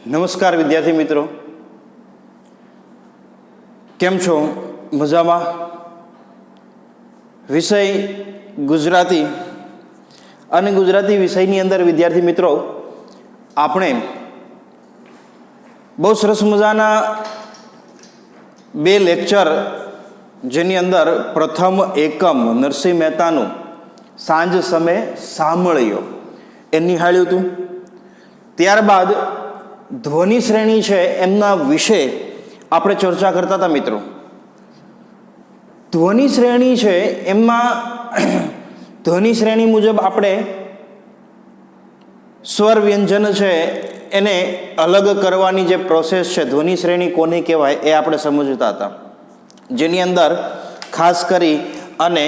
નમસ્કાર વિદ્યાર્થી મિત્રો, કેમ છો? મજામાં? વિષય ગુજરાતી અને ગુજરાતી વિષયની અંદર વિદ્યાર્થી મિત્રો આપણે બહુ સરસ મજાના બે લેક્ચર, જેની અંદર પ્રથમ એકમ નરસિંહ મહેતાનું સાંજ સમય સાંભળ્યો એ નિહાળ્યું હતું. ત્યારબાદ ધ્વનિ શ્રેણી છે એમના વિશે આપણે ચર્ચા કરતા હતા મિત્રો. ધ્વનિ શ્રેણી છે એમાં ધ્વનિ શ્રેણી મુજબ આપણે સ્વર વ્યંજન છે એને અલગ કરવાની જે પ્રોસેસ છે, ધ્વનિ શ્રેણી કોને કહેવાય એ આપણે સમજતા હતા, જેની અંદર ખાસ કરી અને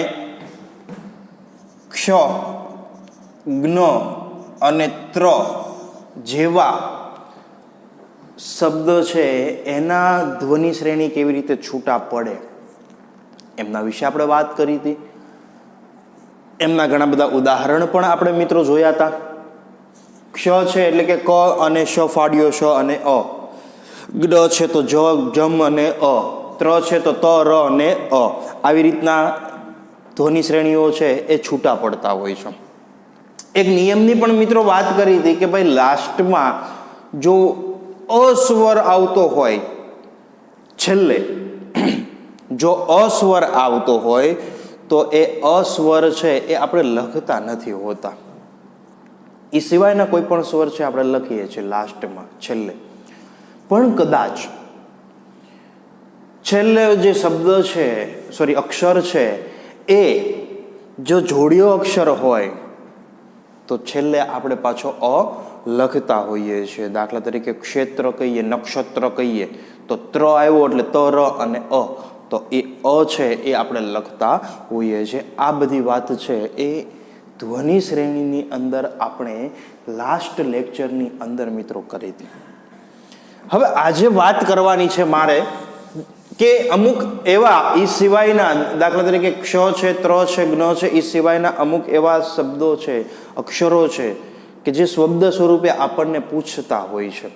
ક્ષ, જ્ઞ અને ત્ર જેવા શબ્દ છે એના ધ્વનિ શ્રેણી કેવી રીતે છૂટા પડે એમના વિશે આપણે વાત કરી હતી. એમના ઘણા બધા ઉદાહરણ પણ આપણે મિત્રો જોયા હતા. ક્ષ છે એટલે કે ક અને શ ફાડ્યો શ અને અ, જ્ઞ છે તો જ, જમ અને અ, ત્ર છે તો ત, ર અને અ. આવી રીતના ધ્વનિ શ્રેણીઓ છે એ છૂટા પડતા હોય છે. એક નિયમની પણ મિત્રો વાત કરી હતી કે ભાઈ લાસ્ટમાં જો અસ્વર આવતો હોય, છેલ્લે જો અસ્વર આવતો હોય તો એ અસ્વર છે એ આપણે લખતા નથી હોતા. એ સિવાયના કોઈ પણ સ્વર છે આપણે લખીએ છીએ લાસ્ટમાં, છેલ્લે. પણ કદાચ છેલ્લે જે શબ્દ છે, સોરી અક્ષર છે, એ જો જોડિયો અક્ષર હોય તો છેલ્લે આપણે પાછો અ લખતા હોઈએ છીએ. દાખલા તરીકે ક્ષેત્ર કહીએ, નક્ષત્ર કહીએ તો ત્ર આવ્યો એટલે ત, ર અને અ, તો એ અ છે એ આપણે લખતા હોઈએ છીએ. આ બધી વાત છે એ ધ્વનિ શ્રેણીની અંદર આપણે લાસ્ટ લેક્ચરની અંદર મિત્રો કરી હતી. હવે આજે વાત કરવાની છે મારે કે અમુક એવા એ સિવાયના, દાખલા તરીકે ક્ષ છે, ત્ર છે, જ્ઞ છે, એ સિવાયના અમુક એવા શબ્દો છે, અક્ષરો છે કે જે શબ્દ સ્વરૂપે આપણને પૂછતા હોય છે.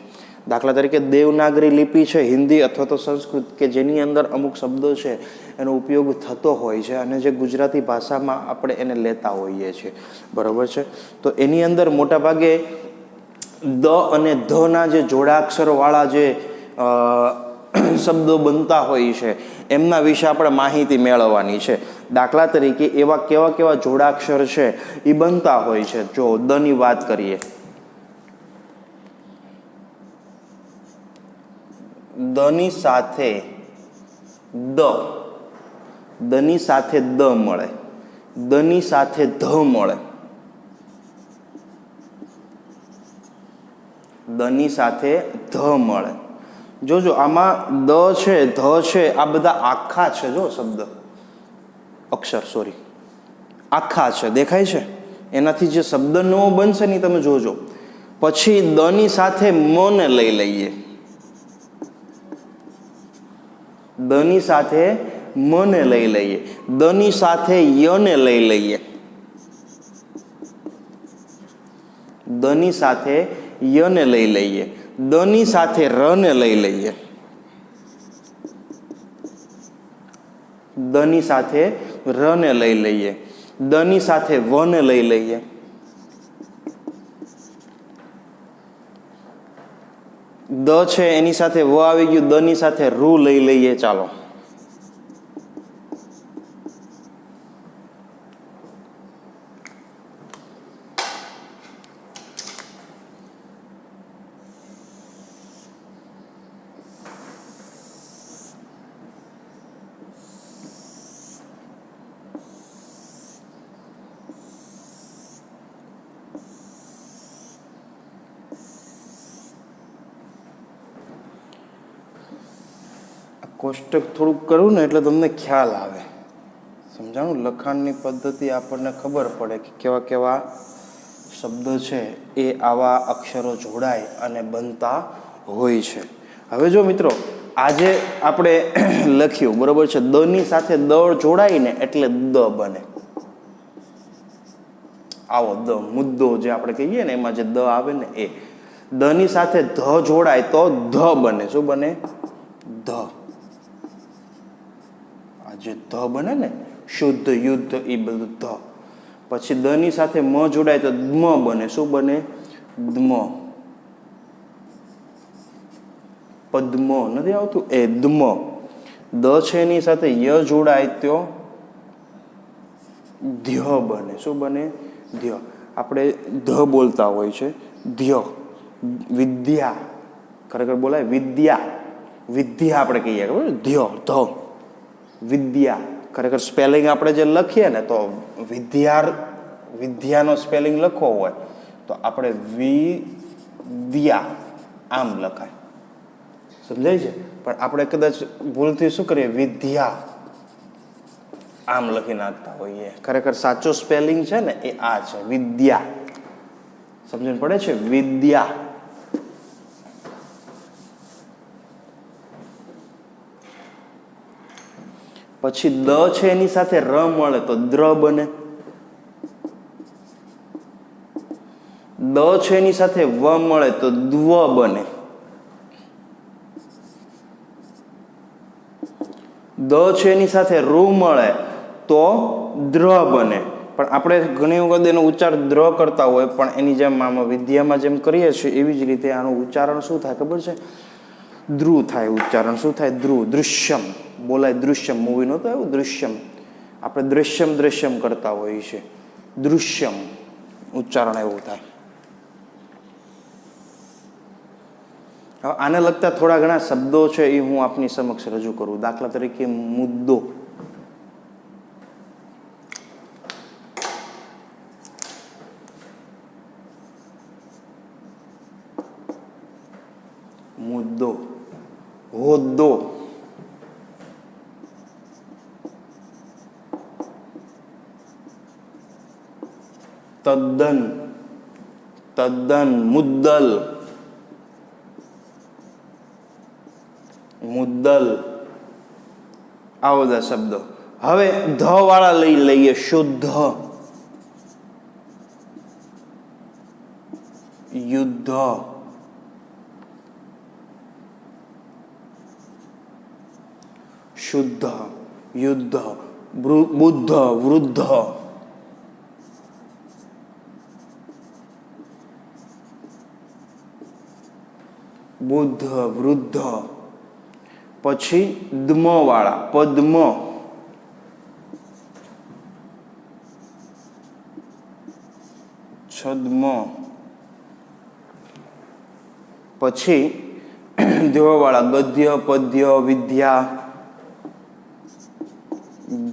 દાખલા તરીકે દેવનાગરી લિપિ છે, હિન્દી અથવા તો સંસ્કૃત, કે જેની અંદર અમુક શબ્દો છે એનો ઉપયોગ થતો હોય છે અને જે ગુજરાતી ભાષામાં આપણે એને લેતા હોઈએ છીએ, બરાબર છે. તો એની અંદર મોટાભાગે દ અને ધના જે જોડાક્ષરવાળા જે શબ્દો બનતા હોય છે એમના વિશે આપણે માહિતી મેળવવાની છે. દાખલા તરીકે એવા કેવા કેવા જોડાક્ષર છે એ બનતા હોય છે. જો દ ની વાત કરીએ, દ ની સાથે દ, દ ની સાથે દ મળે, દ ની સાથે ધ મળે, દ ની સાથે ધ મળે. જોજો આમાં દ છે, ધ છે, આ બધા આખા છે. જો શબ્દ અક્ષર, સોરી, આખા છે, દેખાય છે. એનાથી જે શબ્દ નવો બનશે ને તમે જોજો. પછી દ ની સાથે મ ને લઈ લઈએ, દ ની સાથે મ ને લઈ લઈએ, દ ની સાથે ય ને લઈ લઈએ, દ ની સાથે ય ને લઈ લઈએ, દ ની સાથે ર ને લઈ લઈએ, દ ની સાથે ર ને લઈ લઈએ, દ ની સાથે વ ને લઈ લઈએ, દ છે એની સાથે વ આવી ગયું, દ ની સાથે રૂ લઈ લઈએ. ચાલો, કોષ્ટક થોડુંક કરું ને એટલે તમને ખ્યાલ આવે, સમજાણું. લખાણની પદ્ધતિ આપણને ખબર પડે કે કેવા કેવા શબ્દ છે એ આવા અક્ષરો જોડાય અને બનતા હોય છે. હવે જો મિત્રો, આજે આપણે લખ્યું, બરોબર છે, દ ની સાથે દ જોડાઈને એટલે દ બને. આવો દ, મુદ્દો જે આપણે કહીએ ને એમાં જે દ આવે ને એ. દ ની સાથે ધ જોડાય તો ધ બને. શું બને? ધ. આ જે ધ બને ને, શુદ્ધ, યુદ્ધ, એ બધું ધ. પછી દ ની સાથે મ જોડાય તો દ્મ બને. શું બને? દ્મ. પદ્મ નથી આવતું એ દ્મ. દ છે એની સાથે ય જોડાય તો ધ્ય બને. શું બને? ધ્ય. આપણે ધ બોલતા હોય છે, ધ્ય. વિદ્યા ખરેખર બોલાય વિદ્યા. વિદ્યા આપણે કહીએ ખબર, ધ્ય, ધ. વિદ્યા ખરેખર સ્પેલિંગ આપણે જે લખીએ ને, તો વિદ્યાનો સ્પેલિંગ લખવો હોય તો આપણે વિદ્યા આમ લખાય. સમજાય છે? પણ આપણે કદાચ ભૂલથી શું કરીએ, વિદ્યા આમ લખી નાખતા હોઈએ. ખરેખર સાચો સ્પેલિંગ છે ને એ આ છે, વિદ્યા. સમજણ પડે છે? વિદ્યા. પછી દ છે એની સાથે ર મળે તો દ્ર બને. દ છે એની સાથે વ મળે તો દ્વ બને. દ છે એની સાથે રૂ મળે તો દ્ર બને. પણ આપણે ઘણી વખત એનો ઉચ્ચાર દ્ર કરતા હોય, પણ એની જેમ આમાં વિદ્યામાં જેમ કરીએ છીએ એવી જ રીતે આનું ઉચ્ચારણ શું થાય ખબર છે? ધ્રુવ થાય ઉચ્ચારણ. શું થાય? ધ્રુવ. દૃશ્યમ બોલાય. દૃશ્યમ મૂવી નહોતું એવું, દૃશ્યમ. આપણે દ્રશ્યમ કરતા હોઈએ છીએ. દૃશ્યમ ઉચ્ચારણ એવું થાય. હવે આને લગતા થોડા ઘણા શબ્દો છે એ હું આપની સમક્ષ રજૂ કરું. દાખલા તરીકે મુદ્દો. મુદ્દો. હોદ્દો. તદ્દન. તદ્દન. મુદ્દલ. મુદ્દલ. આવા બધા શબ્દો. હવે ધ વાળા લઈ લઈએ. શુદ્ધ, યુદ્ધ, શુદ્ધ, યુદ્ધ, બુદ્ધ, વૃદ્ધ, બુદ્ધ, વૃદ્ધ. પછી દ્મ વાળા પદ્મ, છદ્મ. પછી દ્વ વાળા ગદ્ય, પદ્ય, વિદ્યા,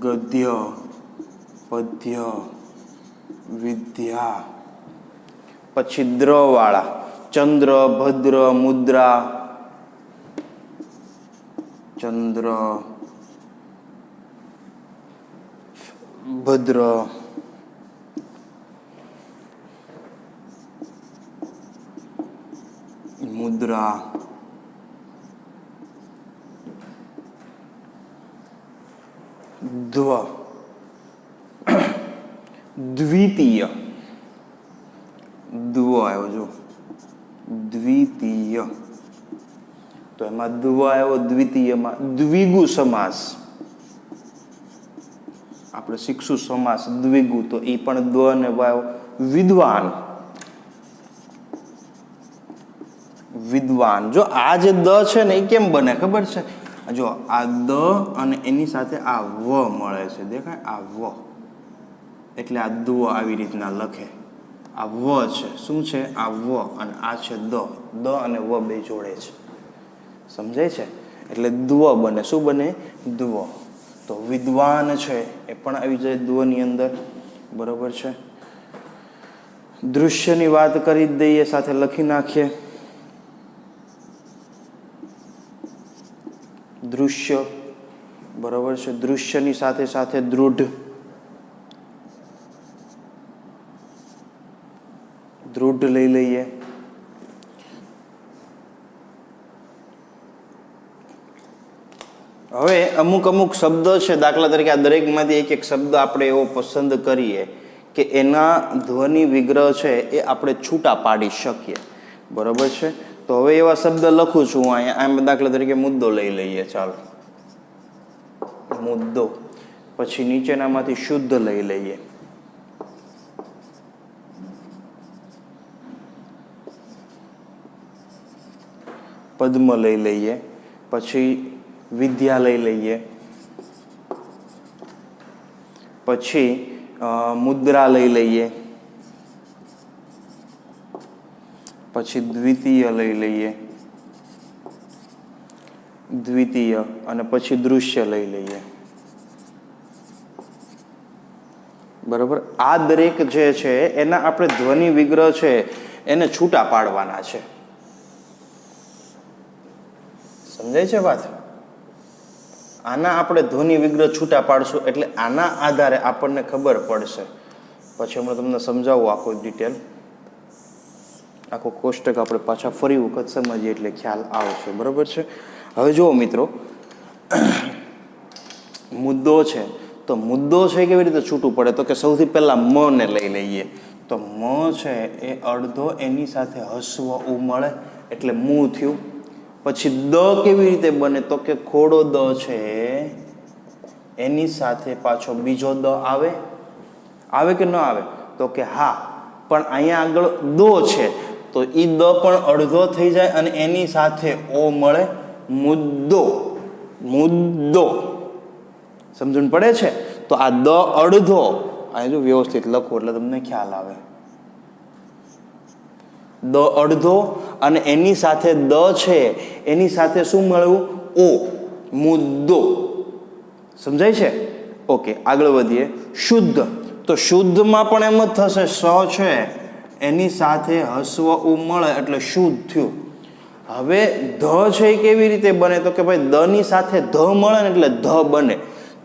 ગદ્ય, પદ્ય, વિદ્યા. પછી દ્ર વાળા ચંદ્ર, ભદ્ર, મુદ્રા, ચંદ્ર, ભદ્ર, મુદ્રા. દ્વ. દ્વિતીય. દ્વ આવ્યો જો, દ્વિતીય. તો એમાં દ્વ આવ્યો. દ્વિતીયમાં દ્વિગુ સમાસ આપણે શીખશું. સમાસ દ્વિગુ, તો એ પણ દ્વ ને આવ્યો. વિદ્વાન. વિદ્વાન. જો આ જે દ છે ને એ કેમ બને ખબર છે? જો આ દ અને એની સાથે આ વ મળે છે, દેખાય? આ વ એટલે આ દ્વ આવી રીતના લખે. આ વ છે. શું છે? આ વ. અને આ છે દ. દ અને વ બે જોડે છે. સમજાય છે? એટલે દ્વ બને. શું બને? દ્વ. તો વિદ્વાન છે એ પણ આવી જાય દ્વની અંદર. બરોબર છે? દૃશ્યની વાત કરી જ દઈએ, સાથે લખી નાખીએ. દૃશ્ય. બરોબર છે? દૃશ્યની સાથે સાથે દૃઢ. દૃઢ લઈ લઈએ. હવે અમુક શબ્દો છે, દાખલા તરીકે આ દરેકમાંથી એક શબ્દ આપણે એવો પસંદ કરીએ કે એના ધ્વનિ વિગ્રહ છે એ આપણે છૂટા પાડી શકીએ. બરોબર છે. તો હવે એવા શબ્દ લખું છું હું અહીંયા. આમ દાખલા તરીકે મુદ્દો લઈ લઈએ. ચાલો, મુદ્દો. પછી નીચેનામાંથી શુદ્ધ લઈ લઈએ. પદ્મ લઈ લઈએ. પછી વિદ્યા લઈ લઈએ. પછી મુદ્રા લઈ લઈએ. પછી દ્વિતીય લઈ લઈએ. દ્વિતીય અને પછી દૃશ્ય લઈ લઈએ. બરોબર. આ દરેક જે છે એના આપણે ધ્વનિ વિગ્રહ છે એને છૂટા પાડવાના છે. સમજાય છે વાત? આના આપણે ધ્વનિ વિગ્રહ છૂટા પાડશું એટલે આના આધારે આપણને ખબર પડશે. પછી હમણાં તમને સમજાવું આખું ડિટેલ. આખો કોષ્ટક આપણે પાછા ફરી વખત સમજીએ એટલે ખ્યાલ આવશે. બરોબર છે. હવે જુઓ મિત્રો, મુદ્દો છે તો મુદ્દો છે કેવી રીતે છૂટું પડે? તો કે સૌથી પહેલા મ ને લઈ લઈએ. તો મ છે એ અડધો એની સાથે હસ્વ ઉ મળે એટલે મું થયું. પછી દ કેવી રીતે બને? તો કે ખોડો દ છે એની સાથે પાછો બીજો દ આવે. આવે કે ન આવે? તો કે હા, પણ અહીંયા આગળ દો છે તો ઈ દ પણ અડધો થઈ જાય અને એની સાથે ઓ મળે. મુદ્દો. મુદ્દો. સમજણ પડે છે? તો આ દ અડધો અહીં જો વ્યવસ્થિત લખો એટલે તમને ખ્યાલ આવે. દ અડધો અને એની સાથે દ છે એની સાથે શું મળવું? ઓ. મુદ્દો. સમજાય છે? ઓકે, આગળ વધીએ. શુદ્ધ. તો શુદ્ધમાં પણ એમ જ થશે. સ છે એની સાથે હસ્વ ઉ મળે એટલે શુદ્ધ થયું. હવે ધ છે એ કેવી રીતે બને? તો કે ભાઈ દ ની સાથે ધ મળે ને એટલે ધ બને.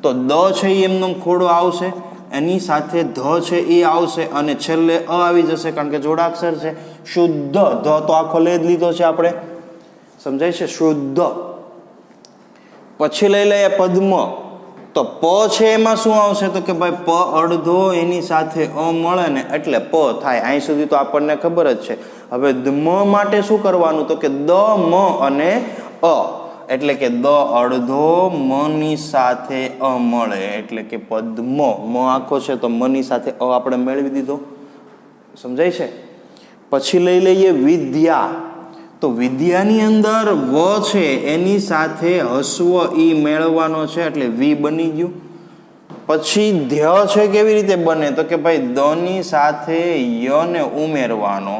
તો દ છે એ એમનો ખોડો આવશે, એની સાથે ધ છે એ આવશે અને છેલ્લે અ આવી જશે કારણ કે જોડાક્ષર છે. શુદ્ધ. ધ તો આખો લે જ લીધો છે આપણે. સમજાય છે? શુદ્ધ. પછી લઈ લઈએ પદ્મ. તો પ છે એમાં શું આવશે? તો કે ભાઈ પ અડધો એની સાથે અ મળે ને એટલે પ થાય. અહીં સુધી તો આપણને ખબર જ છે. હવે મ માટે શું કરવાનું? તો કે દ મ અને અ એટલે કે દ અડધો મ ની સાથે અ મળે એટલે કે પદ્મ. મ આખો છે તો મ ની સાથે અ આપણે મેળવી દીધો. સમજાય છે? પછી લઈ લઈએ વિદ્યા. તો વિદ્યાની અંદર વ છે એની સાથે હસ્વ ઈ મેળવવાનો છે એટલે વી બની ગયું. પછી ધ્ય છે કેવી રીતે બને? તો કે ભાઈ દ ની સાથે ય ને ઉમેરવાનો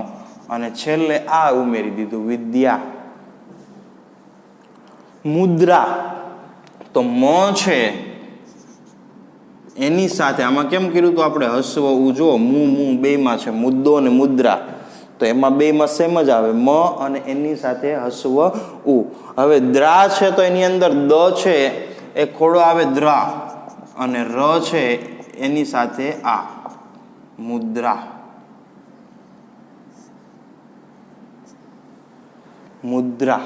અને છેલ્લે આ ઉમેરી દીધું. વિદ્યા. મુદ્રા. તો મ છે એની સાથે આમાં કેમ કર્યું? તો આપણે હસ્વ ઉ જો મું બેમાં છે મુદ્દો અને મુદ્રા. તો એમાં બેમાં સેમ જ આવે, મ અને એની સાથે હસ્વ ઉ. હવે દ્રા છે તો એની અંદર દ છે એ ખોડો આવે દ્રા અને ર છે એની સાથે આ. મુદ્રા. મુદ્રા.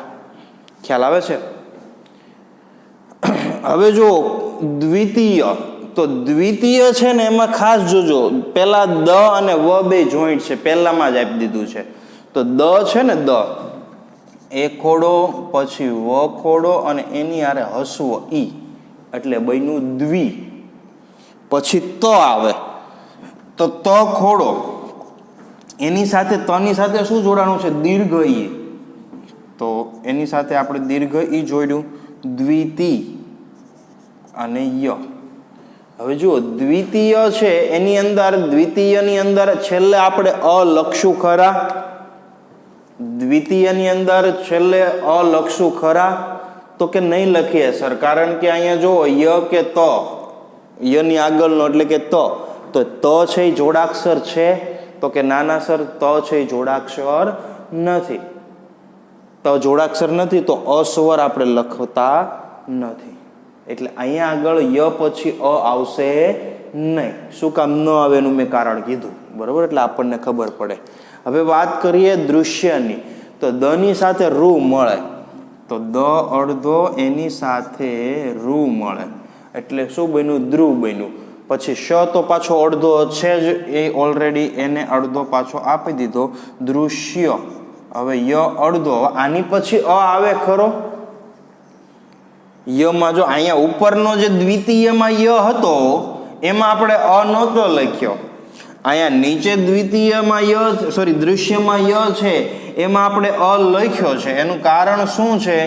ખ્યાલ આવે છે? હવે જો દ્વિતીય. તો દ્વિતીય છે ને એમાં ખાસ જોજો, પેલા દ અને વ બે જોઈન્ટ છે, પહેલામાં જ આપી દીધું છે. તો દ છે ને દ એ ખોડો પછી વ ખોડો અને એની હારે હસ્વ ઈ એટલે બન્યું દ્વિ. પછી ત આવે તો ત ખોડો એની સાથે ત ની સાથે શું જોડાણું છે? દીર્ઘ ઈ. તો એની સાથે આપણે દીર્ઘ ઈ જોડ્યું. દ્વિતી અને ય. હવે જુઓ દ્વિતીય છે એની અંદર દ્વિતીયની અંદર છેલ્લે આપણે અ લખશું ખરા? દ્વિતીયની અંદર છેલ્લે અ લખશું ખરા? તો કે નહીં લખીએ સર, કારણ કે અહીંયા જો ય કે ત, યની આગળનો એટલે કે ત છે એ જોડાક્ષર છે? તો કે નાના સર ત છે એ જોડાક્ષર નથી. તો જોડાક્ષર નથી તો અસ્વર આપણે લખતા નથી. એટલે અહીંયા આગળ ય પછી અ આવશે નહીં. શું કામ ન આવે એનું મેં કારણ કીધું. બરોબર? એટલે આપણને ખબર પડે. હવે વાત કરીએ દૃશ્યની. તો દ ની સાથે રૂ મળે તો દ અડધો એની સાથે રૂ મળે એટલે શું બન્યું? ધ્રુવ બન્યું. પછી શ તો પાછો અડધો છે જ, એ ઓલરેડી એને અડધો પાછો આપી દીધો. દૃશ્ય. હવે ય અડધો, આની પછી અ આવે ખરો? યમાં જો અહીંયા ઉપરનો જે દ્વિતીયમાં ય હતો એમાં આપણે અ નહોતો લખ્યો. અહીંયા નીચે દ્વિતીયમાં ય, સોરી દૃશ્યમાં ય છે એમાં આપણે અ લખ્યો છે. એનું કારણ શું છે?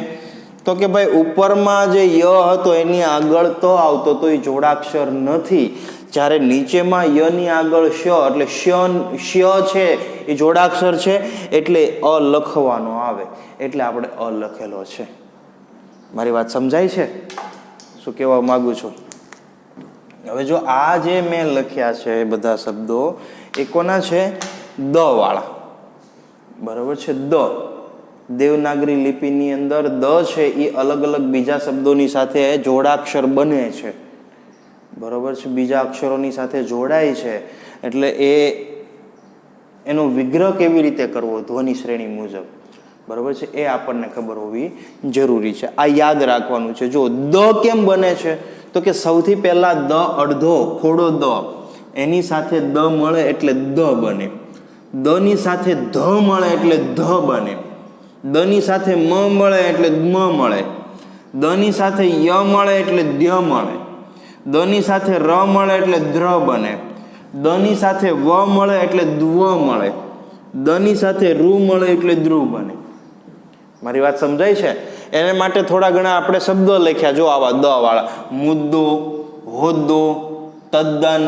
તો કે ભાઈ ઉપરમાં જે ય હતો એની આગળ તો આવતો તો એ જોડાક્ષર નથી. જ્યારે નીચેમાં યની આગળ શ, એટલે શ છે એ જોડાક્ષર છે, એટલે અ લખવાનો આવે, એટલે આપણે અ લખેલો છે. મારી વાત સમજાય છે? શું કહેવા માંગુ છું? હવે જો આ જે મેં લખ્યા છે બધા શબ્દો એ કોના છે? દ વાળા. બરાબર છે? દ દેવનાગરી લિપિની અંદર દ છે એ અલગ અલગ બીજા શબ્દોની સાથે જોડાક્ષર બને છે. બરોબર છે? બીજા અક્ષરોની સાથે જોડાય છે. એટલે એનો વિગ્રહ કેવી રીતે કરવો ધ્વનિ શ્રેણી મુજબ, બરોબર છે, એ આપણને ખબર હોવી જરૂરી છે. આ યાદ રાખવાનું છે. જો દ કેમ બને છે? તો કે સૌથી પહેલા દ અડધો ખોડો દ, એની સાથે દ મળે એટલે દ બને. દ ની સાથે ધ મળે એટલે ધ બને. દ ની સાથે મ મળે એટલે મ મળે. દ ની સાથે ય મળે એટલે દ્ય મળે. દ ની સાથે ર મળે એટલે દ્ર બને. દ ની સાથે વ મળે એટલે દ્વ મળે. દ ની સાથે રૂ મળે એટલે ધ્રુવ બને. મારી વાત સમજાય છે? એને માટે થોડા ઘણા આપણે શબ્દો લખ્યા જો આવા દ વાળા: મુદ્દો, હોદ્દો, તદ્દન,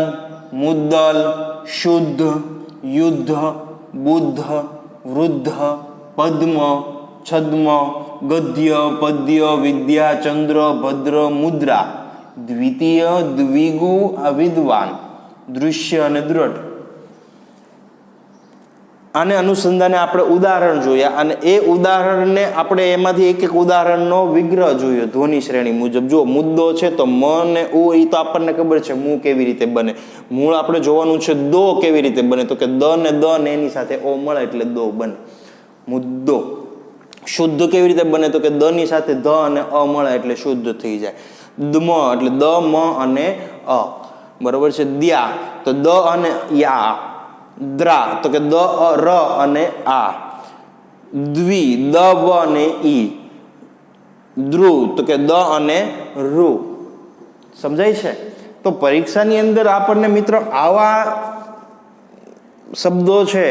મુદ્દલ, શુદ્ધ, યુદ્ધ, બુદ્ધ, વૃદ્ધ, પદ્મ, છદ્મ, ગદ્ય, પદ્ય, વિદ્યા, ચંદ્ર, ભદ્ર, મુદ્રા, દ્વિતીય, દ્વિગુ, અવિદ્વાન, દૃશ્ય અને દ્રઢ. આને અનુસંધાને આપણે ઉદાહરણ જોયા અને એ ઉદાહરણને આપણે એમાંથી એક એક ઉદાહરણનો વિગ્રહ જોયો ધ્વનિ શ્રેણી મુજબ. જો મુદ્દો છે તો મ ને ઉ એ તો આપણને ખબર છે મું કેવી રીતે બને. મૂળ આપણે જોવાનું છે દો કેવી રીતે બને, તો કે દ ને દ ને એની સાથે ઓ મળે એટલે દો બને, મુદ્દો. શુદ્ધ કેવી રીતે બને? તો કે દ ની સાથે ધ અને અ મળે એટલે શુદ્ધ થઈ જાય. દમ એટલે દ મ અને અ. બરોબર છે? દ્યા તો દ અને યા. દ્રા તો કે દ ર અને આ. દ્વિ દ વ અને ઈ. ધ્રુવ તો કે દ અને રૂ. સમજાય છે? તો પરીક્ષાની અંદર આપણને મિત્રો આવા શબ્દો છે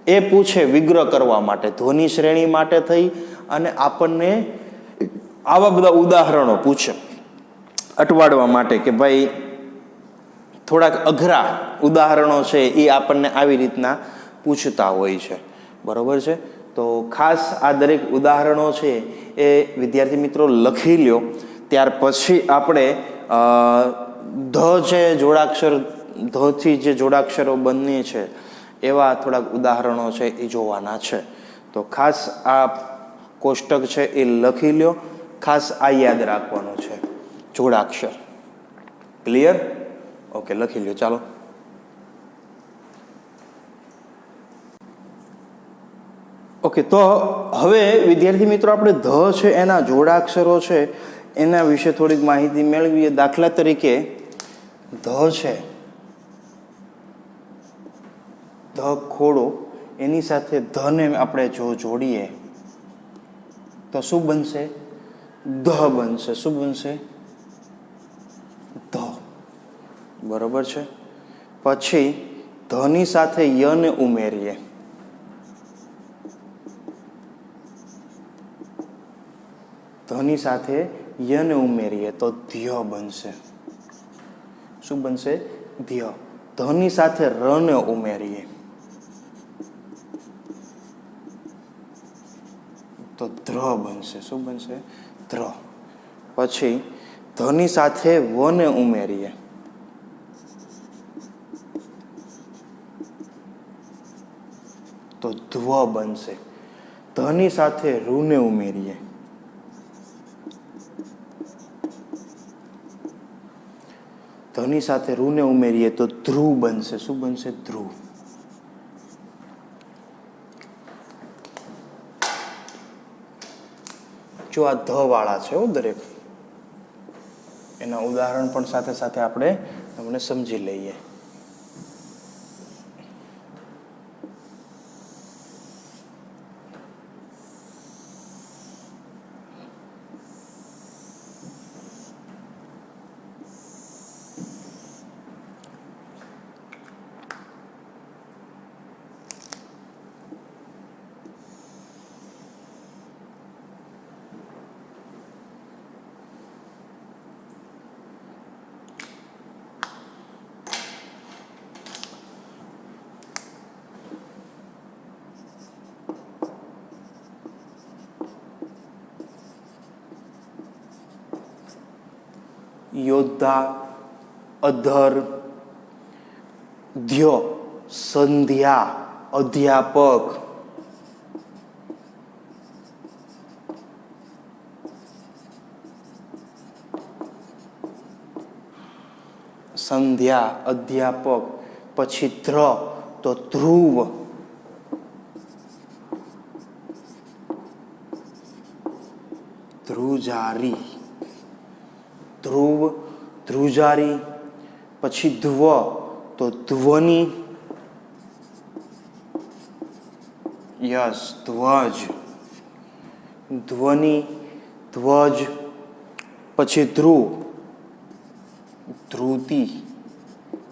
એ પૂછે વિગ્રહ કરવા માટે, ધ્વનિ શ્રેણી માટે થઈ, અને આપણને આવા બધા ઉદાહરણો પૂછે અટવાડવા માટે કે ભાઈ થોડાક અઘરા ઉદાહરણો છે એ આપણને આવી રીતના પૂછતા હોય છે. બરોબર છે? તો ખાસ આ દરેક ઉદાહરણો છે એ વિદ્યાર્થી મિત્રો લખી લ્યો. ત્યાર પછી આપણે ધ છે જોડાક્ષર, ધથી જે જોડાક્ષરો બને છે એવા થોડાક ઉદાહરણો છે એ જોવાના છે. તો ખાસ આ કોષ્ટક છે એ લખી લ્યો. ખાસ આ યાદ રાખવાનું છે, જોડાક્ષર. ક્લિયર? ઓકે, લખી લ્યો. ચાલો. ઓકે, તો હવે વિદ્યાર્થી મિત્રો આપણે ધ છે એના જોડાક્ષરો છે એના વિશે થોડીક માહિતી મેળવીએ. દાખલા તરીકે ધ છે, ધ ખોડો, એની સાથે ધને આપણે જો જોડીએ તો શું બનશે? ધ બનશે. શું બનશે? ધ. બરોબર છે? પછી ધની સાથે યને ઉમેરીએ ધની સાથે યને ઉમેરીએ તો ધ્ય બનશે. શું બનશે? ધ્ય. ધની સાથે રને ઉમેરીએ તો ધ્ર બનશે. શું બનશે? ધ્ર. પછી ધની સાથે વને ઉમેરીએ તો ધ્વ બનશે. ધની સાથે રૂને ઉમેરીએ ધની સાથે રૂને ઉમેરીએ તો ધ્રુવ બનશે. શું બનશે? ધ્રુવ. જો આ ધ વાળા છે દરેક, એના ઉદાહરણ પણ સાથે સાથે આપણે તમને સમજી લઈએ. યોદ્ધા, અધર, ધ્ય, સંધ્યા, અધ્યાપક, સંધ્યા, અધ્યાપક. પછી ધ્ર તો ધ્રુવ, ધ્રુજારી, ધ્રુવ, ધ્રુજારી. પછી ધ્વ તો ધ્વનિ, યસ, ધ્વજ, ધ્વનિ, ધ્વજ. પછી ધ્રુવ, ધ્રુતિ.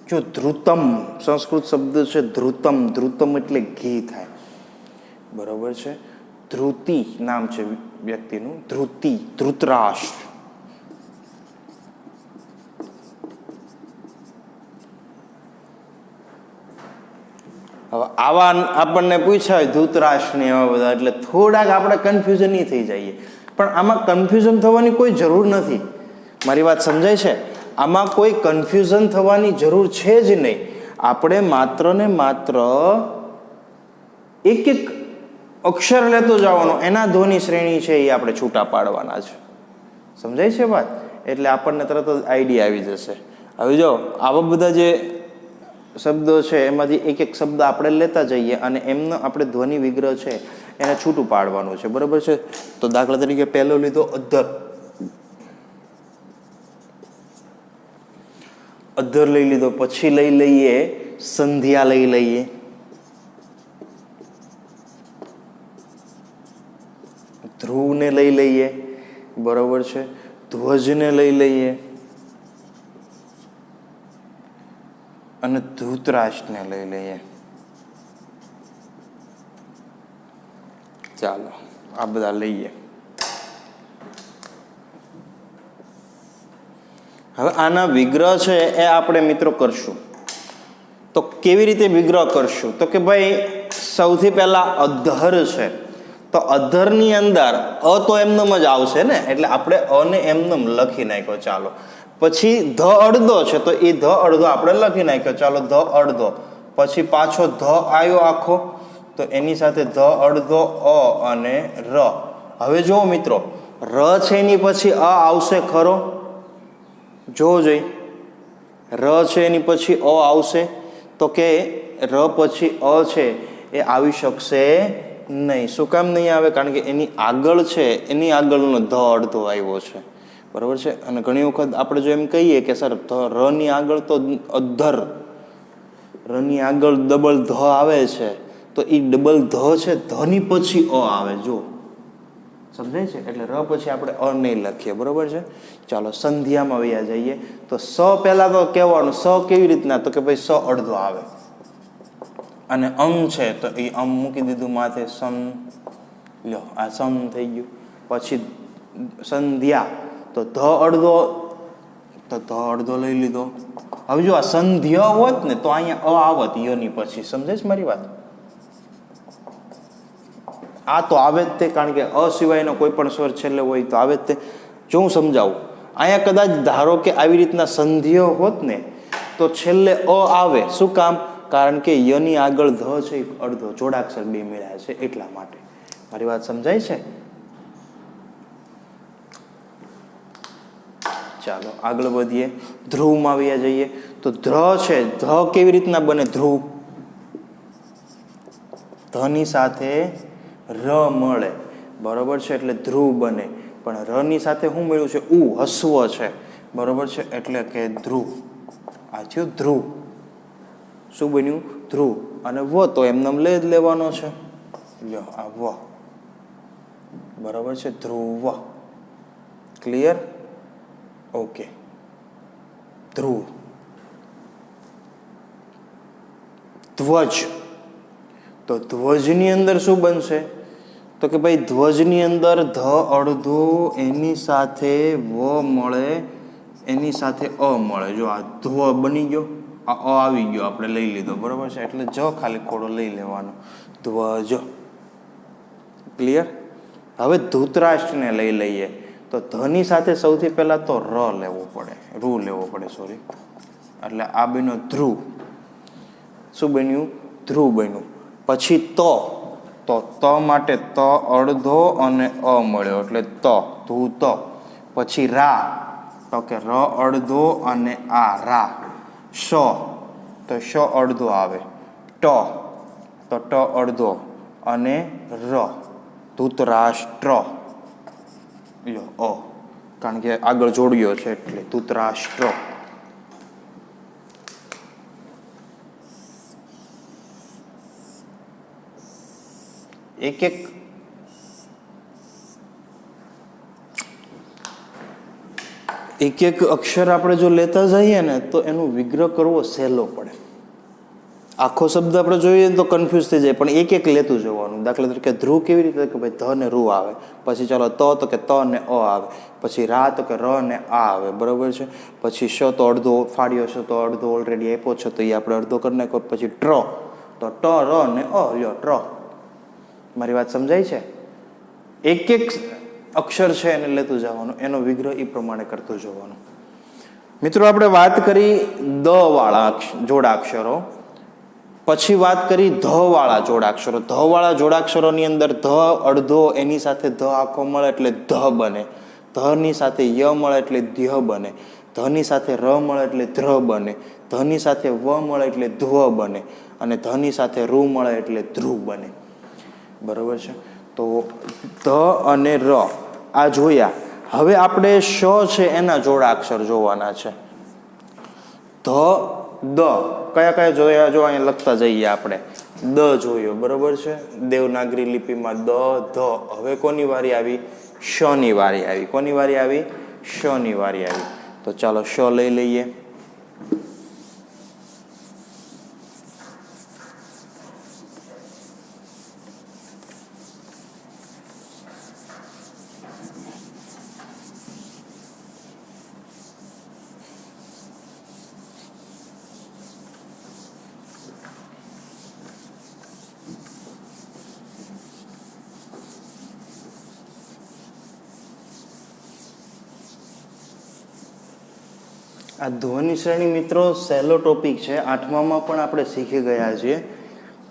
જો ધ્રુતમ સંસ્કૃત શબ્દ છે, ધ્રુતમ. ધ્રુતમ એટલે ઘી થાય, બરોબર છે. ધ્રુતિ નામ છે વ્યક્તિનું, ધ્રુતિ, ધૃતરાષ્ટ્ર. હવે આવા આપણને પૂછાય ધૃતરાષ્ટ્ર ને એવા બધા, એટલે થોડાક આપણે કન્ફ્યુઝન નહીં થઈ જઈએ. પણ આમાં કન્ફ્યુઝન થવાની કોઈ જરૂર નથી. મારી વાત સમજાય છે? આમાં કોઈ કન્ફ્યુઝન થવાની જરૂર છે જ નહીં. આપણે માત્ર ને માત્ર એક એક અક્ષર લેતો જવાનો, એના ધ્વનિ શ્રેણી છે એ આપણે છૂટા પાડવાના છે. સમજાય છે વાત? એટલે આપણને તરત જ આઈડિયા આવી જશે. હવે જો આવા બધા જે શબ્દો છે એમાંથી એક એક શબ્દ આપણે લેતા જઈએ અને એમનો આપણે ધ્વનિ વિગ્રહ છે એને છૂટું પાડવાનું છે, બરોબર છે. તો દાખલા તરીકે પહેલો લીધો અધર. અધર લઈ લીધો. પછી લઈ લઈએ સંધ્યા, લઈ લઈએ ધ્રુવને લઈ લઈએ, બરોબર છે. ધ્વજને લઈ લઈએ અને ધૃતરાષ્ટ્રને લઈ લઈએ. ચાલો આ બધા લઈએ. હવે આના વિગ્રહ છે એ આપણે મિત્રો કરશું. તો કેવી રીતે વિગ્રહ કરશું? તો કે ભાઈ સૌથી પહેલા અધર છે, તો અધરની અંદર અ તો એમનેમ જ આવશે ને, એટલે આપણે અને એમનેમ લખી નાખ્યો. ચાલો પછી ધ અડધો છે, તો એ ધ અડધો આપણે લખી નાખ્યો. ચાલો ધ અડધો. પછી પાછો ધ આવ્યો આખો, તો એની સાથે ધ અડધો અ અને ર. હવે જુઓ મિત્રો, ર છે એની પછી અ આવશે ખરો? જોવો જોઈ, ર છે એની પછી અ આવશે, તો કે ર પછી અ છે એ આવી શકશે નહીં. શું કામ નહીં આવે? કારણ કે એની આગળ છે, એની આગળનો ધ અડધો આવ્યો છે, બરોબર છે. અને ઘણી વખત આપણે જો એમ કહીએ કે સર ર ની આગળ તો અધર, ર ની આગળ ડબલ ધ આવે છે, તો એ ડબલ ધ છે, ધ ની પછી અ આવે. જો સમજાય છે? એટલે ર પછી આપણે અ નહીં લખીએ, બરોબર છે. ચાલો સંધ્યામાં વયા જઈએ. તો સ પહેલા તો કહેવાનું, સ કેવી રીતના? તો કે ભાઈ સ અડધો આવે. અને અમ છે તો એ અમ મૂકી દીધું માથે, સન. લ્યો આ સન થઈ ગયું. પછી સંધ્યા તો ધ અડધો, તો ધ અડધો લઈ લીધો. હવે જો આ સંધ્ય હોત ને તો અહીંયા અ આવત યની પછી. સમજાય છે મારી વાત? આ તો આવે જ તે, કારણ કે અ સિવાયનો કોઈ પણ સ્વર છેલ્લે હોય તો આવે જ તે. જો હું સમજાવું, અહીંયા કદાચ ધારો કે આવી રીતના સંધ્ય હોત ને તો છેલ્લે અ આવે. શું કામ? કારણ કે યની આગળ ધ છે અડધો, જોડાક્ષર બે મેળ્યા છે એટલા માટે. મારી વાત સમજાય છે? ચાલો આગળ વધીએ. ધ્રુવમાં આવ્યા જઈએ. તો ધ્ર છે, ધ કેવી રીતના બને? ધ્રુવ, ધની સાથે ર મળે, બરોબર છે, એટલે ધ્રુવ બને. પણ ર ની સાથે શું મળ્યું છે? ઉ, હસ્વ છે, બરોબર છે, એટલે કે ધ્રુવ. આ થયું ધ્રુવ. શું બન્યું? ધ્રુવ. અને વ તો એમને લઈ જ લેવાનો છે. લ્યો આ વ, બરોબર છે, ધ્રુવ. ક્લિયર? ઓકે. ધ્રુવ. ધ્વજ. તો ધ્વજની અંદર શું બનશે? તો કે ભાઈ ધ્વજની અંદર ધ અડધો, એની સાથે વ મળે, એની સાથે અ મળે. જો આ ધ્વ બની ગયો, આ અ આવી ગયો, આપણે લઈ લીધો, બરોબર છે. એટલે જ ખાલી ખોડો લઈ લેવાનો, ધ્વજ. ક્લિયર? હવે ધૃતરાષ્ટ્રને લઈ લઈએ. તો ધની સાથે સૌથી પહેલા તો ર લેવો પડે, રૂ લેવો પડે, સોરી. એટલે આ બન્યો ધ્રુવ. શું બન્યું? ધ્રુવ બન્યું. પછી તો ત માટે ત અડધો અને અ મળ્યો એટલે ધૂ ત. પછી રા તો કે ર અડધો અને આ રા. શ તો શ અડધો આવે. ટ તો ટ અડધો અને ર ધૂતરાષ્ટ્ર. લ્યો અ, કારણ કે આગળ જોડ્યો છે એટલે ધૂતરાષ્ટ્ર. એક એક અક્ષર આપણે જો લેતા જઈએ ને તો એનો વિગ્રહ કરવો સહેલો પડે. આખો શબ્દ આપણે જોઈએ તો કન્ફ્યુઝ થઈ જાય, પણ એક એક લેતું જવાનું. દાખલા તરીકે ધ્રુવ કેવી રીતે કે ભાઈ ધ ને રૂ આવે, પછી ચાલો તો કે ત ને અ આવે, પછી રા તો કે ર ને આ આવે, બરોબર છે. પછી શ તો અડધો ફાડ્યો છે તો અડધો ઓલરેડી આપ્યો છે તો એ આપણે અડધો કરી નાખ્યો. પછી ટ્ર તો ટ ર ને અ, લ્યો ટ્ર. મારી વાત સમજાય છે? એક એક અક્ષર છે એને લેતું જવાનું, એનો વિગ્રહ એ પ્રમાણે કરતું જવાનું. મિત્રો આપણે વાત કરી દ વાળા જોડાક્ષરો, પછી વાત કરી ધ વાળા જોડાક્ષરો. ધ વાળા જોડાક્ષરોની અંદર ધ અડધો એની સાથે ધ આખો મળે એટલે ધ બને. ધ ની સાથે ય મળે એટલે ધ્ય બને. ધ ની સાથે ર મળે એટલે ધ્ર બને. ધ ની સાથે વ મળે એટલે ધ્વ બને. અને ધ ની સાથે રૂ મળે એટલે ધ્રુવ બને. બરોબર છે. તો ધ અને ર આ જોયા. હવે આપણે શ છે એના જોડાક્ષર જોવાના છે. ધ દ કયા કયા જોયા? જો અહીંયા લખતા જઈએ આપણે. દ જોયો, બરોબર છે, દેવનાગરી લિપિમાં દ ધ. હવે કોની વારી આવી? શ ની વારી આવી. કોની વારી આવી? શ ની વારી આવી. તો ચાલો શ લઈ લઈએ. આ ધ્વનિ શ્રેણી મિત્રો સહેલો ટોપિક છે. 8મામાં પણ આપણે શીખી ગયા છીએ,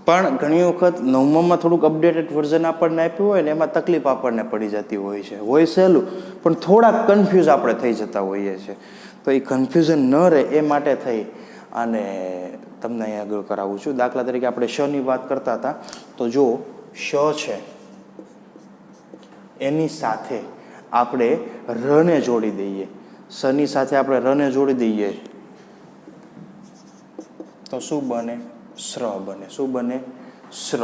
પણ ઘણી વખત 9મામાં થોડુંક અપડેટેડ વર્ઝન આપણને આપ્યું હોય ને એમાં તકલીફ આપણને પડી જતી હોય છે. હોય સહેલું પણ થોડાક કન્ફ્યુઝ આપણે થઈ જતા હોઈએ છીએ. તો એ કન્ફ્યુઝન ન રહે એ માટે થઈ અને તમને અહીં આગળ કરાવું છું. દાખલા તરીકે આપણે શ ની વાત કરતા હતા, તો જો શ છે એની સાથે આપણે ર ને જોડી દઈએ. સની સાથે આપણે ર ને જોડી દઈએ તો શું બને? શ્ર બને. શું બને? શ્ર.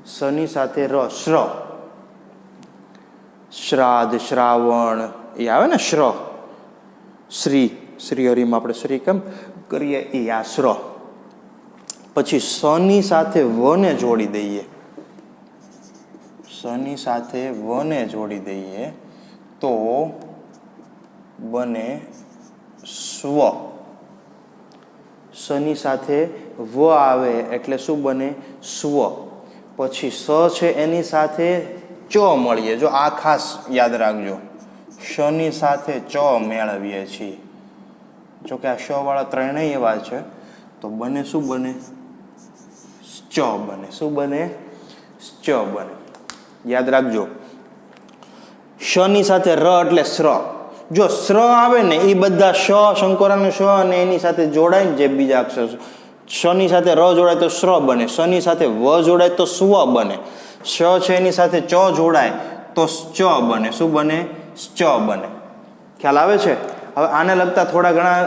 સની સાથે ર, શ્ર. શ્રાદ્ધ, શ્રાવણ એ આવે ને શ્ર. શ્રી, શ્રી હરિમાં આપણે શ્રી કેમ કરીએ એ આ શ્ર. પછી સની સાથે વ ને જોડી દઈએ. સની સાથે વ ને જોડી દઈએ તો બને સ્વ. સની સાથે વ આવે એટલે શું બને? સ્વ. પછી સ છે એની સાથે ચ મળીએ. જો આ ખાસ યાદ રાખજો, શની સાથે ચ મેળવીએ છીએ. જો કે આ શ વાળા ત્રણેય એવા છે તો બને શું બને? ચ બને. શું બને? ચ બને. યાદ રાખજો, શની સાથે ર એટલે શ્ર. જો શ્ર આવે ને એ બધા શ, શંકોરાનું શ અને એની સાથે જોડાય ને જે બીજા અક્ષર, શની સાથે ર જોડાય તો શ્ર બને. શની સાથે વ જોડાય તો સ્વ બને. શ છે એની સાથે ચ જોડાય તો ચ બને. શું બને? ચ બને. ખ્યાલ આવે છે? હવે આને લગતા થોડા ઘણા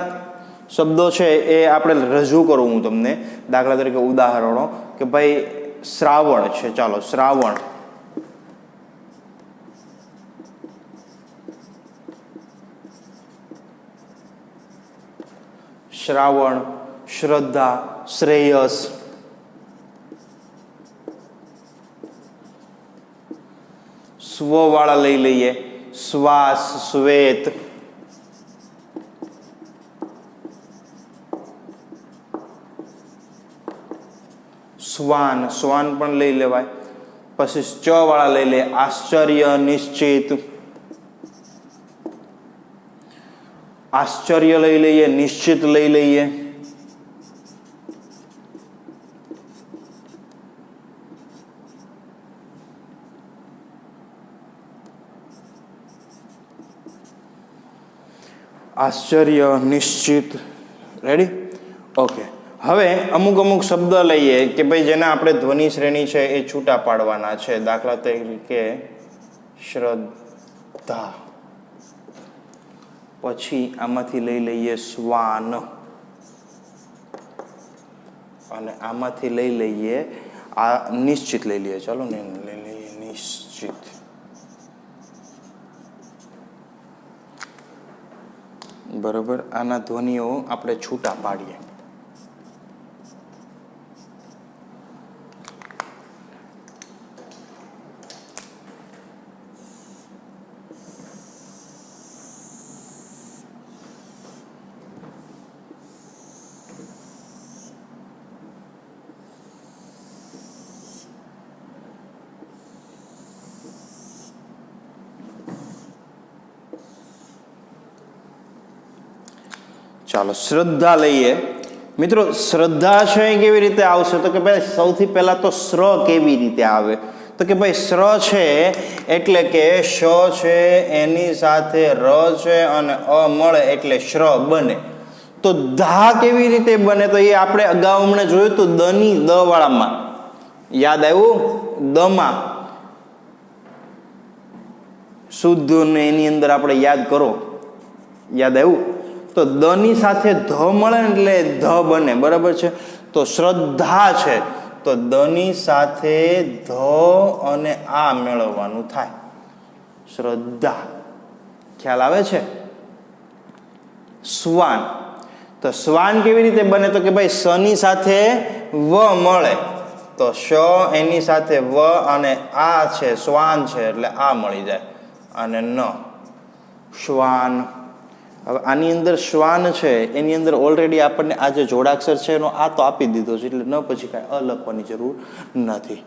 શબ્દો છે એ આપણે રજૂ કરું હું તમને. દાખલા તરીકે ઉદાહરણો કે ભાઈ શ્રાવણ છે. ચાલો શ્રાવણ. શ્રાવણ, શ્રદ્ધા, શ્રેયસ. સ્વ વાળા લઈ લઈએ. શ્વાસ, શ્વેત. શ્વાન, શ્વાન પણ લઈ લેવાય. પછી ચ વાળા લઈ લે. આશ્ચર્ય, નિશ્ચિત. આશ્ચર્ય લઈ લઈએ, નિશ્ચિત લઈ લઈએ. આશ્ચર્ય, નિશ્ચિત. રેડી? ઓકે. હવે અમુક અમુક શબ્દ લઈએ કે ભાઈ જેના આપણે ધ્વનિ શ્રેણી છે એ છૂટા પાડવાના છે. દાખલા તરીકે શ્રદ્ધા. પછી આમાંથી લઈ લઈએ શ્વાન, અને આમાંથી લઈ લઈએ આ નિશ્ચિત લઈ લઈએ. ચાલો ને લઈ લઈએ નિશ્ચિત. બરોબર. આના ધ્વનિઓ આપણે છૂટા પાડીએ. ચાલો શ્રદ્ધા લઈએ. મિત્રો શ્રદ્ધા છે એ કેવી રીતે આવશે? તો કે ભાઈ સૌથી પહેલા તો શ્ર કેવી રીતે આવે? તો કે ભાઈ શ્ર છે એટલે કે શ છે એની સાથે ર છે અને અ મળે એટલે શ્ર બને. તો ધા કેવી રીતે બને? તો એ આપણે અગાઉ હમણાં જોયું હતું દની દ વાળામાં. યાદ આવ્યું? દમાં શુદ્ધ ને એની અંદર આપણે યાદ કરો. યાદ આવ્યું? તો દ ની સાથે ધ મળે એટલે ધ બને. બરાબર છે? તો શ્રદ્ધા છે તો દ ની સાથે ધ અને આ મેળવવાનું થાય. શ્રદ્ધા. ખ્યાલ આવે છે? શ્વાન. તો શ્વાન કેવી રીતે બને? તો કે ભાઈ સ ની સાથે વ મળે તો શ એની સાથે વ અને આ છે શ્વાન છે એટલે આ મળી જાય અને ન. શ્વાન. હવે આની અંદર શ્વાન છે એની અંદર ઓલરેડી આપણને આ જે જોડાક્ષર છે એનો આ તો આપી દીધો છે એટલે ન પછી કાંઈ અ લખવાની જરૂર નથી.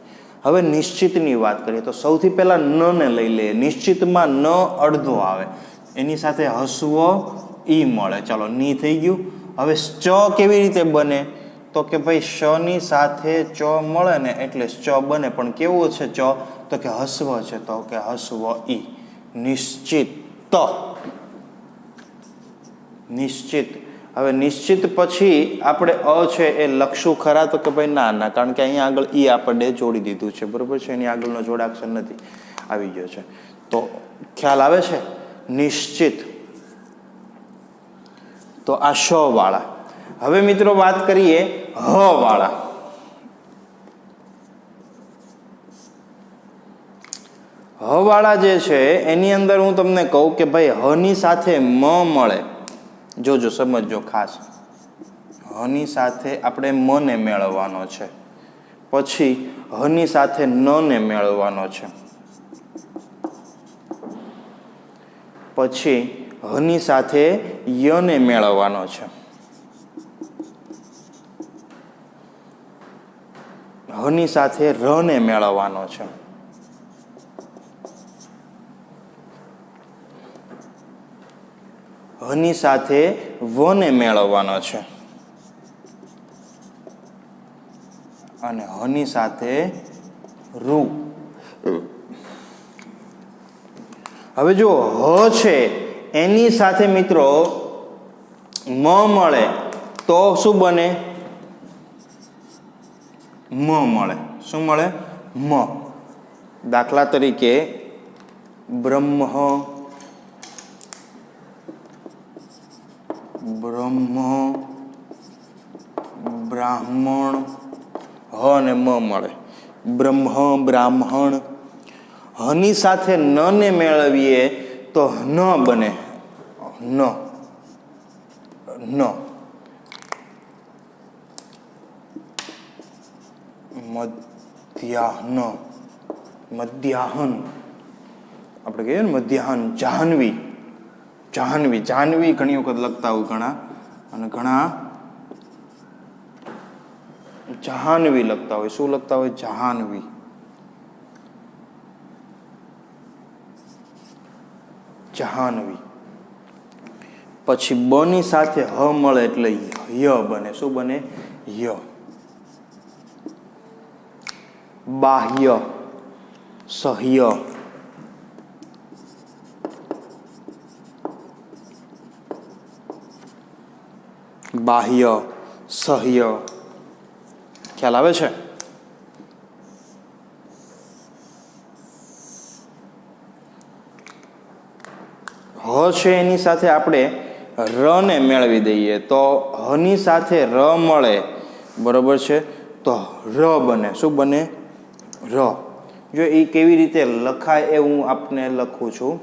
હવે નિશ્ચિતની વાત કરીએ તો સૌથી પહેલા ન ને લઈ લઈએ. નિશ્ચિતમાં ન અડધો આવે એની સાથે હસવો ઈ મળે. ચાલો ની થઈ ગયું. હવે ચ કેવી રીતે બને? તો કે ભાઈ શ ની સાથે ચ મળે ને એટલે ચ બને. પણ કેવો છે ચ? તો કે હસવ છે તો કે હસવ ઈ. નિશ્ચિત. નિશ્ચિત. હવે નિશ્ચિત પછી આપણે અ છે એ લખશું ખરા? તો કે ભાઈ ના, કારણ કે અહીંયા આગળ ઈ આપણે જોડી દીધું છે. બરોબર છે? એની આગળનો જોડાક્ષર નથી આવી ગયો છે. તો ખ્યાલ આવે છે? નિશ્ચિત. તો આ શ વાળા. હવે મિત્રો વાત કરીએ હ વાળા. હ વાળા જે છે એની અંદર હું તમને કહું કે ભાઈ હ ની સાથે મ મળે. જોજો સમજજો ખાસ. હ ની સાથે આપણે મ ને મેળવવાનો છે. પછી હ ની સાથે ન ને મેળવવાનો છે. પછી હ ની સાથે ય ને મેળવવાનો છે. હ ની સાથે ર ને મેળવવાનો છે. હ ની સાથે વ ને મેળવવાનો છે. અને હ ની સાથે રૂ. હવે જો હ છે એની સાથે મિત્રો મ મળે તો શું બને? મ મળે. શું મળે? મ. દાખલા તરીકે બ્રહ્મ, બ્રાહ્મણ. હ અને મ મળે. બ્રહ્મ, બ્રાહ્મણ. હ ની સાથે ન ને મેળવીએ તો ન બને. ન. મધ્યાહન. આપણે કહીએ ને મધ્યાહન. જાહ્નવી. જાહ્નવી ઘણી વખત લખતા હોય ઘણા, અને ઘણા જહાનવી લખતા હોય. શું લખતા હોય? જહાનવી. પછી બ ની સાથે હ મળે એટલે ય બને. શું બને? ય. બાહ્ય, સહ્ય, બાહ્ય, સહ્ય. ખ્યાલ આવે છે? હ છે એની સાથે આપણે ર ને મેળવી દઈએ તો હ ની સાથે ર મળે, બરોબર છે, તો ર બને. શું બને? ર. જો એ કેવી રીતે લખાય એ હું આપને લખું છું.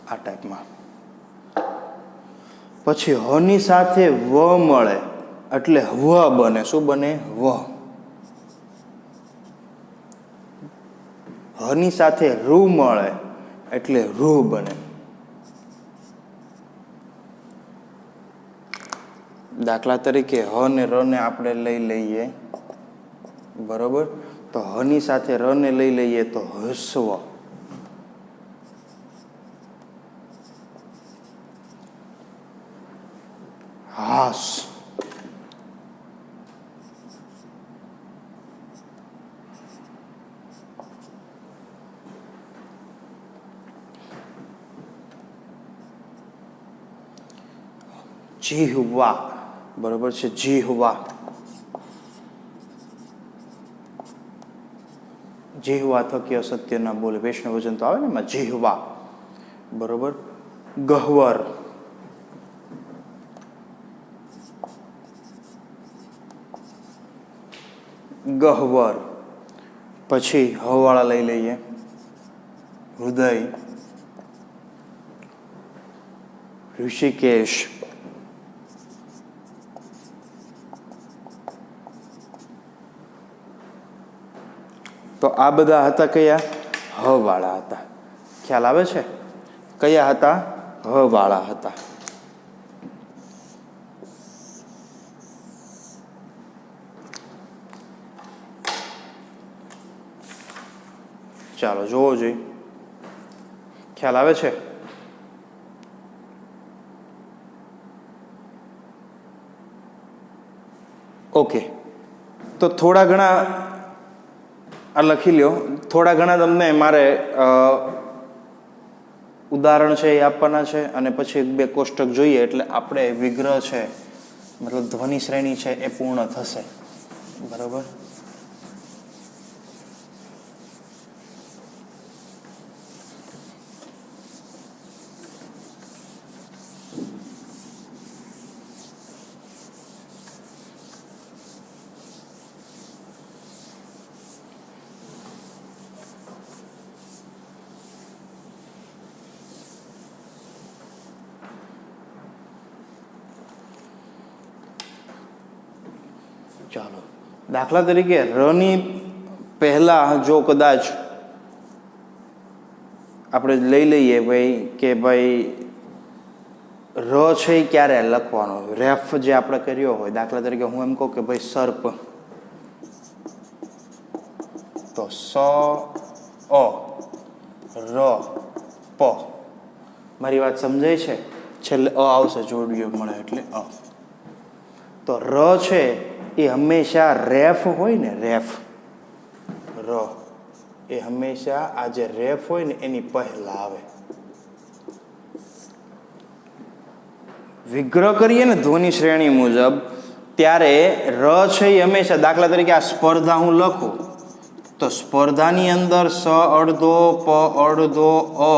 આ ટાઈપમાં. પછી હ ની સાથે વ મળે એટલે વ બને. શું બને? વ. હ ની સાથે રૂ મળે એટલે રૂ બને. દાખલા તરીકે હ ને ર ને આપણે લઈ લઈએ, બરોબર, તો હ ની સાથે ર ને લઈ લઈએ તો હસ્વ. હાસ. જીહવા, બરોબર છે, જીહવા. જીહવા થકી અસત્ય ના બોલે. વૈષ્ણવ વચન તો આવે ને એમાં જીહવા, બરોબર. ગહ્વર, ગહ્વર. પછી હવાળા લઈ લઈએ, હૃદય, ઋષિકેશ, તો આ બધા હતા કયા? હ વાળા હતા. ખ્યાલ આવે છે? કયા હતા? હ વાળા હતા. ચાલો જોવો જોઈએ. ખ્યાલ આવે છે? ઓકે. તો થોડા ઘણા આ લખી લ્યો. થોડા ઘણા તમને મારે ઉદાહરણ છે એ આપવાના છે અને પછી એક બે કોષ્ટક જોઈએ એટલે આપણે વિગ્રહ છે, મતલબ ધ્વનિ શ્રેણી છે એ પૂર્ણ થશે, બરાબર. ચાલો, દાખલા તરીકે ર ની પહેલા જો કદાચ આપણે લઈ લઈએ ભાઈ કે ભાઈ ર છે એ ક્યારે લખવાનો? રેફ જે આપણે કર્યો હોય, દાખલા તરીકે હું એમ કહું કે ભાઈ સર્પ, તો સ અ ર પ. મારી વાત સમજાય છે? છેલ્લે અ આવશે, જોડીઓ મળે એટલે અ. તો ર છે એ હંમેશા રેફ હોય ને, રેફ, ર એ હંમેશા આ જે રેફ હોય ને એની પહેલા આવે. વિગ્રહ કરીએ ને ધ્વનિ શ્રેણી મુજબ ત્યારે ર છે એ હંમેશા, દાખલા તરીકે આ સ્પર્ધા હું લખું તો સ્પર્ધાની અંદર સ અડધો પ અડધો અ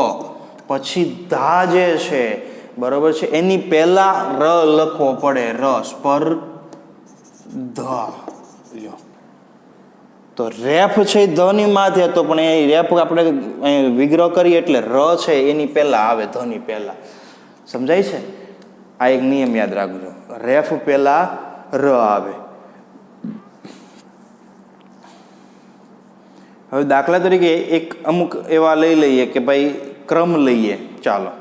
પછી ધા જે છે, બરોબર છે, એની પહેલા ર લખવો પડે. ર સ્પર્ધા. લ્યો તો રેફ છે ધની માથે, તો પણ એ રેફ આપણે વિગ્રહ કરીએ એટલે ર છે એની પહેલા આવે, ધની પહેલા. સમજાય છે? આ એક નિયમ યાદ રાખજો. રેફ પહેલા ર આવે. હવે દાખલા તરીકે એક અમુક એવા લઈ લઈએ કે ભાઈ ક્રમ લઈએ, ચાલો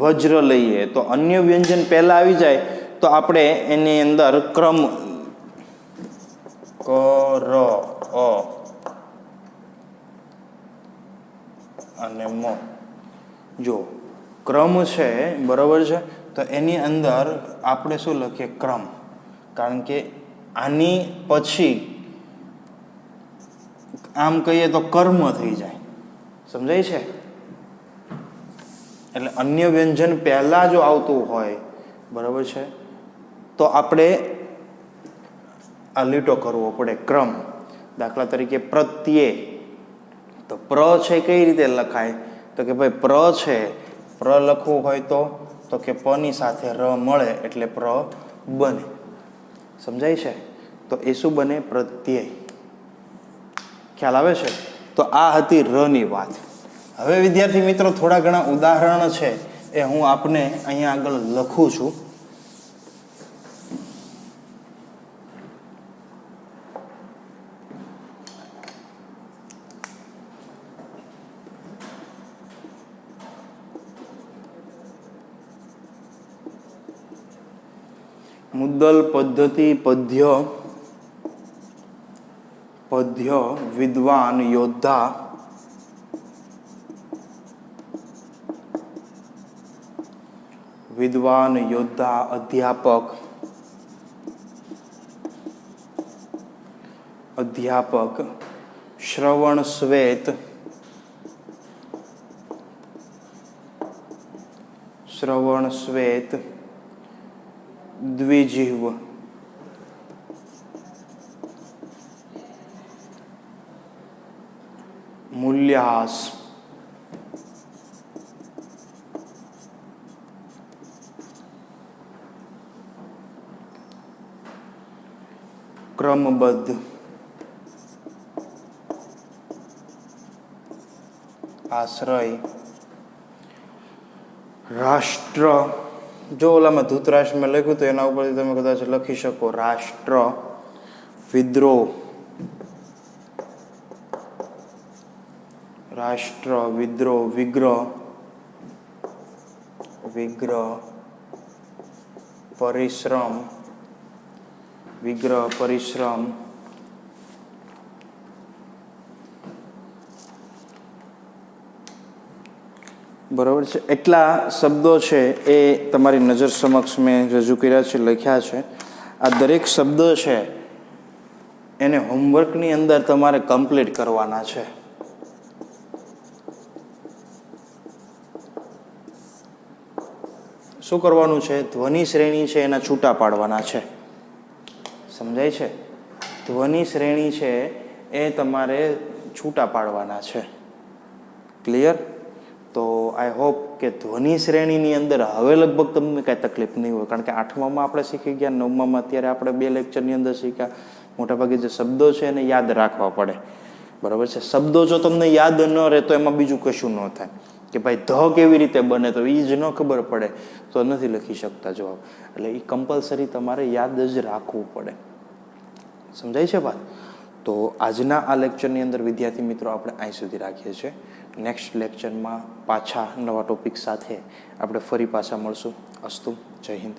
વજ્ર લઈએ, તો અન્ય વ્યંજન પહેલા આવી જાય તો આપણે એની અંદર ક્રમ ક ર અ અને મ, જો ક્રમ છે બરાબર છે, તો એની અંદર આપણે શું લખીએ ક્રમ, કારણ કે આની પછી આમ કહીએ તો કર્મ થઈ જાય, સમજાય છે? એટલે અન્ય વ્યંજન પહેલા જો આવતું હોય બરાબર છે તો આપણે આ લીટો કરવો પડે ક્રમ. દાખલા તરીકે પ્રત્યે, તો પ્ર છે કઈ રીતે લખાય, તો કે ભાઈ પ્ર છે, પ્ર લખવું હોય તો કે પ ની સાથે ર મળે એટલે પ્ર બને, સમજાય છે? તો એ શું બને? પ્રત્યય. ખ્યાલ આવે છે? તો આ હતી ર ની વાત. હવે વિદ્યાર્થી મિત્રો થોડા ઘણા ઉદાહરણ છે એ હું આપને અહીંયા આગળ લખું છું. મુદ્દલ, પદ્ધતિ, પદ્ય, વિદ્વાન, યોદ્ધા, અધ્યાપક, શ્રવણ, શ્વેત, દ્વિજીવ, મૂલ્યાસ, ક્રમબદ્ધ, આશ્રય, રાષ્ટ્ર. જો ઓલામાં ધૃતરાષ્ટ્ર મેં લખ્યું તો એના ઉપરથી તમે કદાચ લખી શકો રાષ્ટ્ર, વિદ્રોહ, વિગ્રહ, પરિશ્રમ, બરાબર છે. એટલા શબ્દો છે એ તમારી નજર સમક્ષ મેં રજૂ કર્યા છે, લખ્યા છે. આ દરેક શબ્દો છે એને હોમવર્કની અંદર તમારે કમ્પ્લીટ કરવાના છે. શું કરવાનું છે? ધ્વનિ શ્રેણી છે એના છૂટા પાડવાના છે, સમજાય છે? ધ્વનિ શ્રેણી છે એ તમારે છૂટા પાડવાના છે. ક્લિયર? તો આઈ હોપ કે ધ્વનિ શ્રેણીની અંદર હવે લગભગ તમને કાંઈ તકલીફ નહીં હોય, કારણ કે 8મામાં આપણે શીખી ગયા, 9મામાં અત્યારે આપણે 2 લેક્ચરની અંદર શીખ્યા. મોટાભાગે જે શબ્દો છે એને યાદ રાખવા પડે, બરાબર છે? શબ્દો જો તમને યાદ ન રહે તો એમાં બીજું કશું ન થાય, કે ભાઈ ધ કેવી રીતે બને તો એ જ ન ખબર પડે તો નથી લખી શકતા જવાબ. એટલે એ કમ્પલસરી તમારે યાદ જ રાખવું પડે, સમજાય છે વાત? તો આજના આ લેક્ચરની અંદર વિદ્યાર્થી મિત્રો આપણે અહીં સુધી રાખીએ છીએ. નેક્સ્ટ લેક્ચરમાં પાછા નવા ટોપિક સાથે આપણે ફરી પાછા મળશું. અસ્તુ, જય હિન્દ.